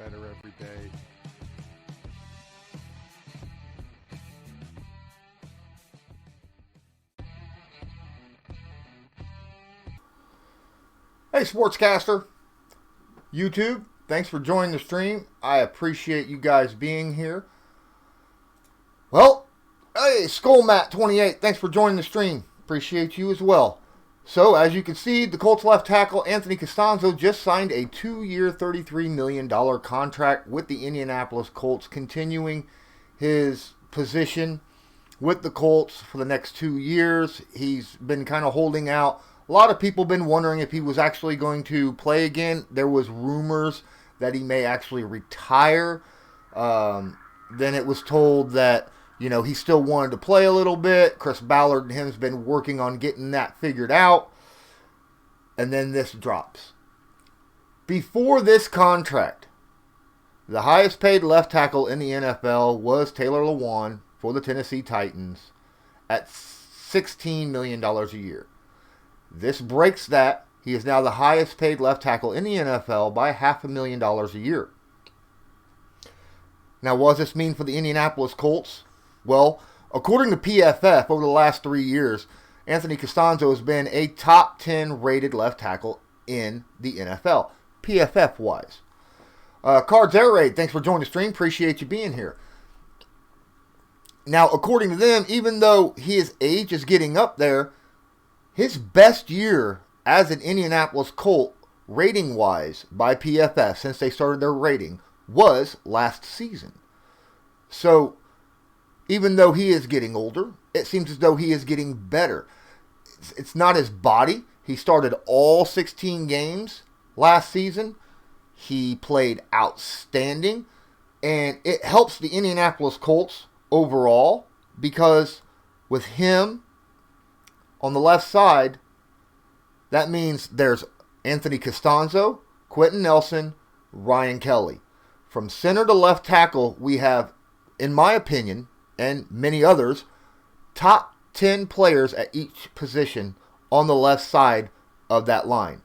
better every day. Hey, Sportscaster, YouTube, thanks for joining the stream. I appreciate you guys being here. Well, hey, SkullMat28, thanks for joining the stream. Appreciate you as well. So, as you can see, the Colts left tackle Anthony Castonzo just signed a 2-year, $33 million contract with the Indianapolis Colts, continuing his position with the Colts for the next 2 years. He's been kind of holding out. A lot of people have been wondering if he was actually going to play again. There was rumors that he may actually retire. Then it was told that, he still wanted to play a little bit. Chris Ballard and him has been working on getting that figured out. And then this drops. Before this contract, the highest paid left tackle in the NFL was Taylor Lewan for the Tennessee Titans at $16 million a year. This breaks that. He is now the highest paid left tackle in the NFL by $500,000 a year. Now, what does this mean for the Indianapolis Colts? Well, according to PFF, over the last 3 years, Anthony Castonzo has been a top 10 rated left tackle in the NFL, PFF-wise. Cards Air Raid, thanks for joining the stream. Appreciate you being here. Now, according to them, even though his age is getting up there, his best year as an Indianapolis Colt, rating-wise, by PFF, since they started their rating, was last season. So, even though he is getting older, it seems as though he is getting better. It's not his body. He started all 16 games last season. He played outstanding. And it helps the Indianapolis Colts overall because with him on the left side, that means there's Anthony Castonzo, Quentin Nelson, Ryan Kelly. From center to left tackle, we have, in my opinion, and many others, top 10 players at each position on the left side of that line.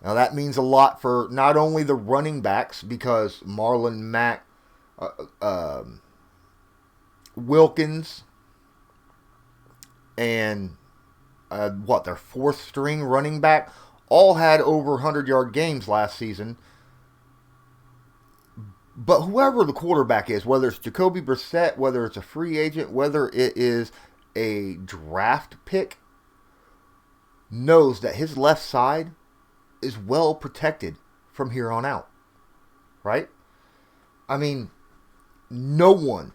Now that means a lot for not only the running backs, because Marlon Mack, Wilkins, and their fourth string running back, all had over 100-yard games last season. But whoever the quarterback is, whether it's Jacoby Brissett, whether it's a free agent, whether it is a draft pick, knows that his left side is well protected from here on out. Right? I mean, no one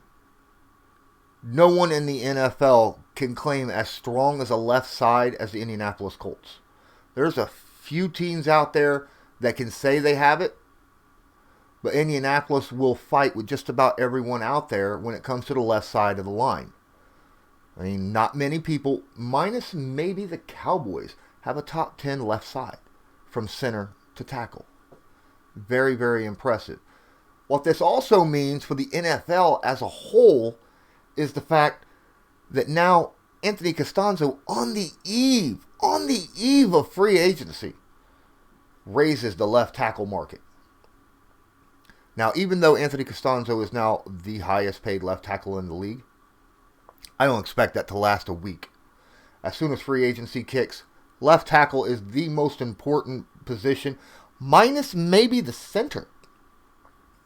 in the NFL can claim as strong as a left side as the Indianapolis Colts. There's a few teams out there that can say they have it, but Indianapolis will fight with just about everyone out there when it comes to the left side of the line. I mean, not many people, minus maybe the Cowboys, have a top 10 left side from center to tackle. Very, very impressive. What this also means for the NFL as a whole is the fact that now Anthony Castonzo, on the eve of free agency, raises the left tackle market. Now, even though Anthony Castonzo is now the highest paid left tackle in the league, I don't expect that to last a week. As soon as free agency kicks, left tackle is the most important position, minus maybe the center,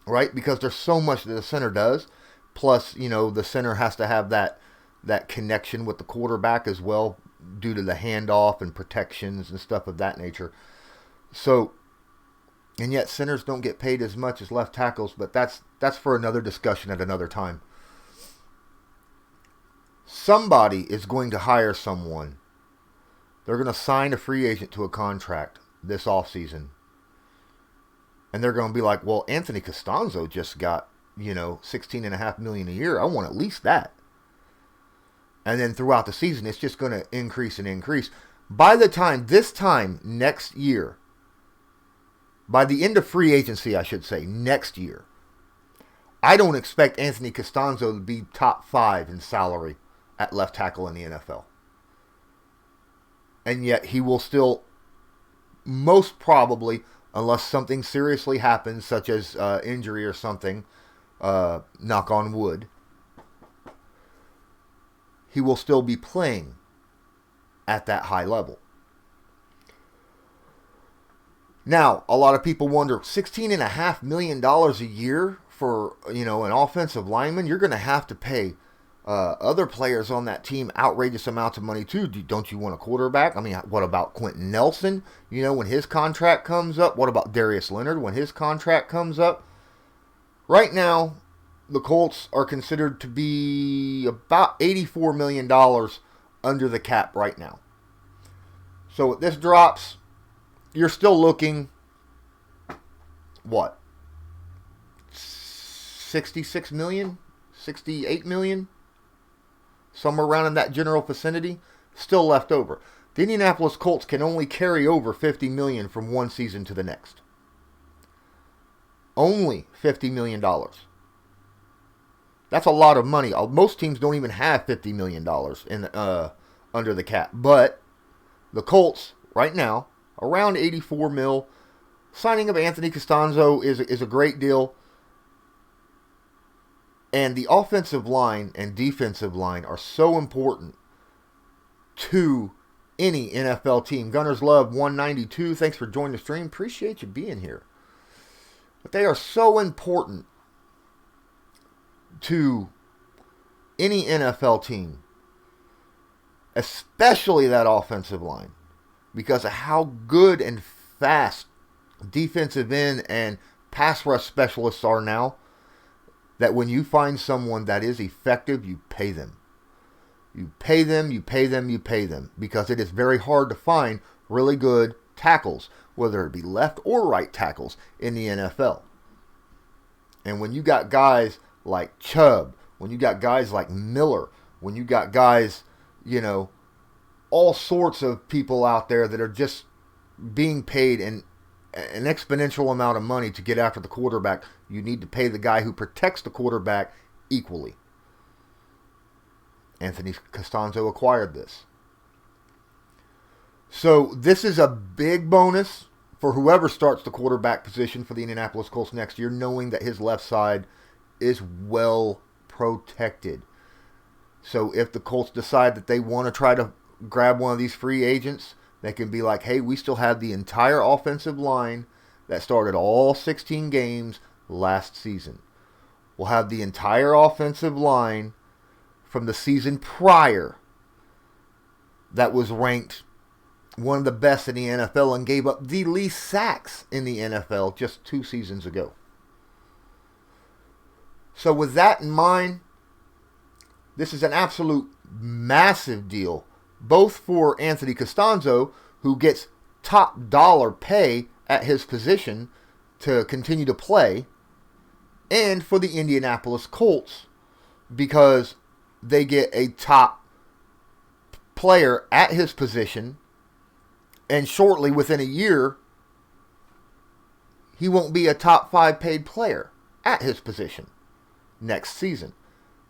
right? Because there's so much that the center does. Plus, the center has to have that connection with the quarterback as well, due to the handoff and protections and stuff of that nature. So, and yet centers don't get paid as much as left tackles, but that's for another discussion at another time. Somebody is going to hire someone. They're going to sign a free agent to a contract this offseason. And they're going to be like, well, Anthony Castonzo just got, $16.5 million a year. I want at least that. And then throughout the season, it's just going to increase and increase. By the time, this time next year, by the end of free agency, I should say, next year, I don't expect Anthony Castonzo to be top 5 in salary at left tackle in the NFL. And yet he will still most probably unless something seriously happens, such as injury or something, knock on wood, he will still be playing at that high level. Now, a lot of people wonder, $16.5 million a year for, an offensive lineman? You're going to have to pay other players on that team outrageous amounts of money too. Don't you want a quarterback? I mean, what about Quentin Nelson? When his contract comes up? What about Darius Leonard when his contract comes up? Right now, the Colts are considered to be about $84 million under the cap right now. So if this drops, you're still looking, what? 66 million? 68 million? Somewhere around in that general vicinity, still left over. The Indianapolis Colts can only carry over $50 million from one season to the next. Only $50 million. That's a lot of money. Most teams don't even have $50 million in under the cap. But the Colts, right now, around 84 mil. Signing of Anthony Castonzo is a great deal. And the offensive line and defensive line are so important to any NFL team. Gunners Love 192, thanks for joining the stream. Appreciate you being here. But they are so important to any NFL team, especially that offensive line, because of how good and fast defensive end and pass rush specialists are now, that when you find someone that is effective, you pay them. You pay them, you pay them, you pay them, because it is very hard to find really good tackles, whether it be left or right tackles in the NFL. And when you got guys like Chubb, when you got guys like Miller, when you got guys, all sorts of people out there that are just being paid an exponential amount of money to get after the quarterback, you need to pay the guy who protects the quarterback equally. Anthony Castonzo acquired this. So this is a big bonus for whoever starts the quarterback position for the Indianapolis Colts next year, knowing that his left side is well protected. So if the Colts decide that they want to try to grab one of these free agents, they can be like, hey, we still have the entire offensive line that started all 16 games last season. We'll have the entire offensive line from the season prior that was ranked one of the best in the NFL and gave up the least sacks in the NFL just 2 seasons ago. So with that in mind, this is an absolute massive deal, both for Anthony Castonzo, who gets top dollar pay at his position to continue to play, and for the Indianapolis Colts, because they get a top player at his position, and shortly, within a year, he won't be a top 5 paid player at his position next season.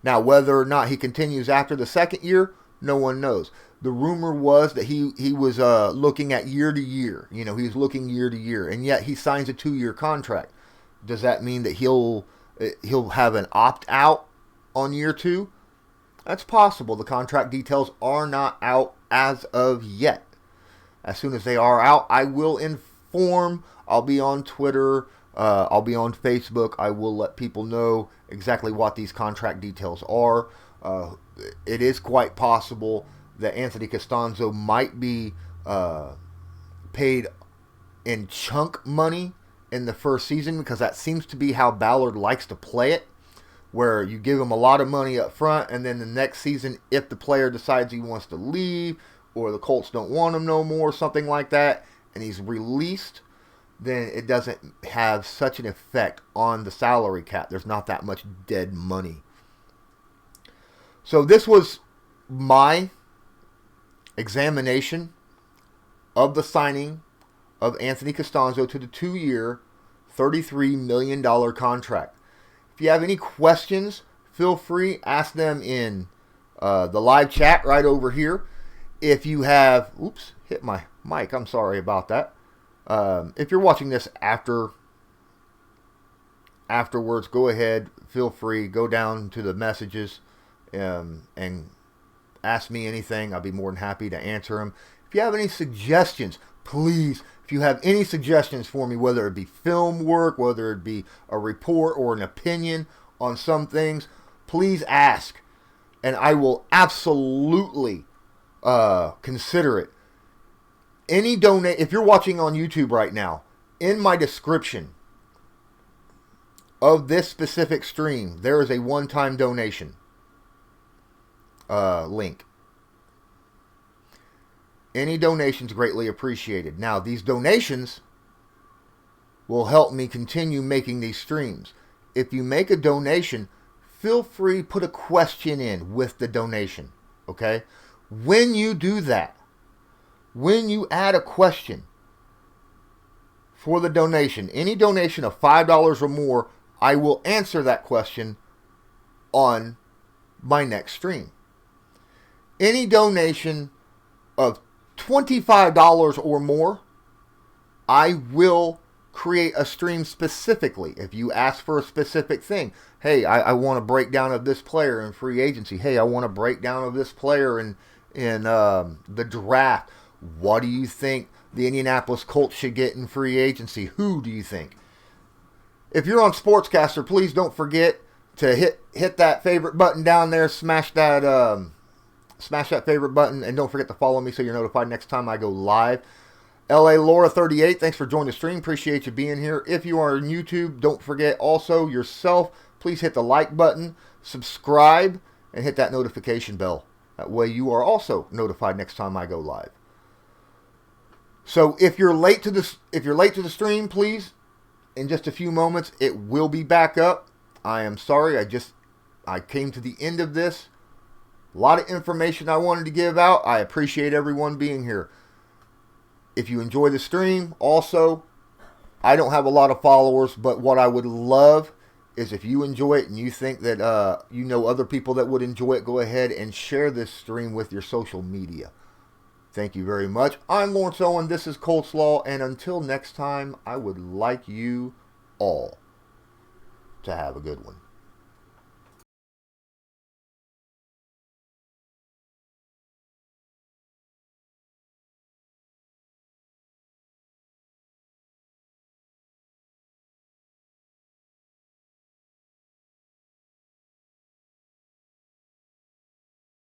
Now, whether or not he continues after the second year, no one knows. The rumor was that he was looking at year to year. He's looking year to year, and yet he signs a 2-year contract. Does that mean that he'll have an opt-out on year 2? That's possible. The contract details are not out as of yet. As soon as they are out, I will inform. I'll be on Twitter. I'll be on Facebook. I will let people know exactly what these contract details are. It is quite possible that Anthony Castonzo might be paid in chunk money in the first season, because that seems to be how Ballard likes to play it, where you give him a lot of money up front, and then the next season, if the player decides he wants to leave, or the Colts don't want him no more, something like that, and he's released, then it doesn't have such an effect on the salary cap. There's not that much dead money. So this was my examination of the signing of Anthony Castonzo to the 2-year, $33 million contract. If you have any questions, feel free, ask them in the live chat right over here. If you have, hit my mic, I'm sorry about that. If you're watching this afterwards, go ahead, feel free, go down to the messages and ask me anything. I'll be more than happy to answer them. If you have any suggestions, please, if you have any suggestions for me, whether it be film work, whether it be a report or an opinion on some things, please ask. And I will absolutely consider it. If you're watching on YouTube right now, in my description of this specific stream, there is a one-time donation link. Any donations greatly appreciated. Now, these donations will help me continue making these streams. If you make a donation, feel free to put a question in with the donation. Okay? When you do that, when you add a question for the donation, any donation of $5 or more, I will answer that question on my next stream. Any donation of $25 or more, I will create a stream specifically. If you ask for a specific thing, hey, I want a breakdown of this player in free agency. Hey, I want a breakdown of this player in the draft. What do you think the Indianapolis Colts should get in free agency? Who do you think? If you're on Sportscaster, please don't forget to hit that favorite button down there. Smash that favorite button, and don't forget to follow me so you're notified next time I go live. LA Laura 38, thanks for joining the stream. Appreciate you being here. If you are on YouTube, don't forget also yourself, please hit the like button, subscribe, and hit that notification bell. That way you are also notified next time I go live. So if you're late to the stream, please, in just a few moments, it will be back up. I am sorry, I came to the end of this. A lot of information I wanted to give out. I appreciate everyone being here. If you enjoy the stream, also, I don't have a lot of followers, but what I would love is if you enjoy it and you think that you know other people that would enjoy it, go ahead and share this stream with your social media. Thank you very much. I'm Lawrence Owen. This is Colts Law, and until next time, I would like you all to have a good one.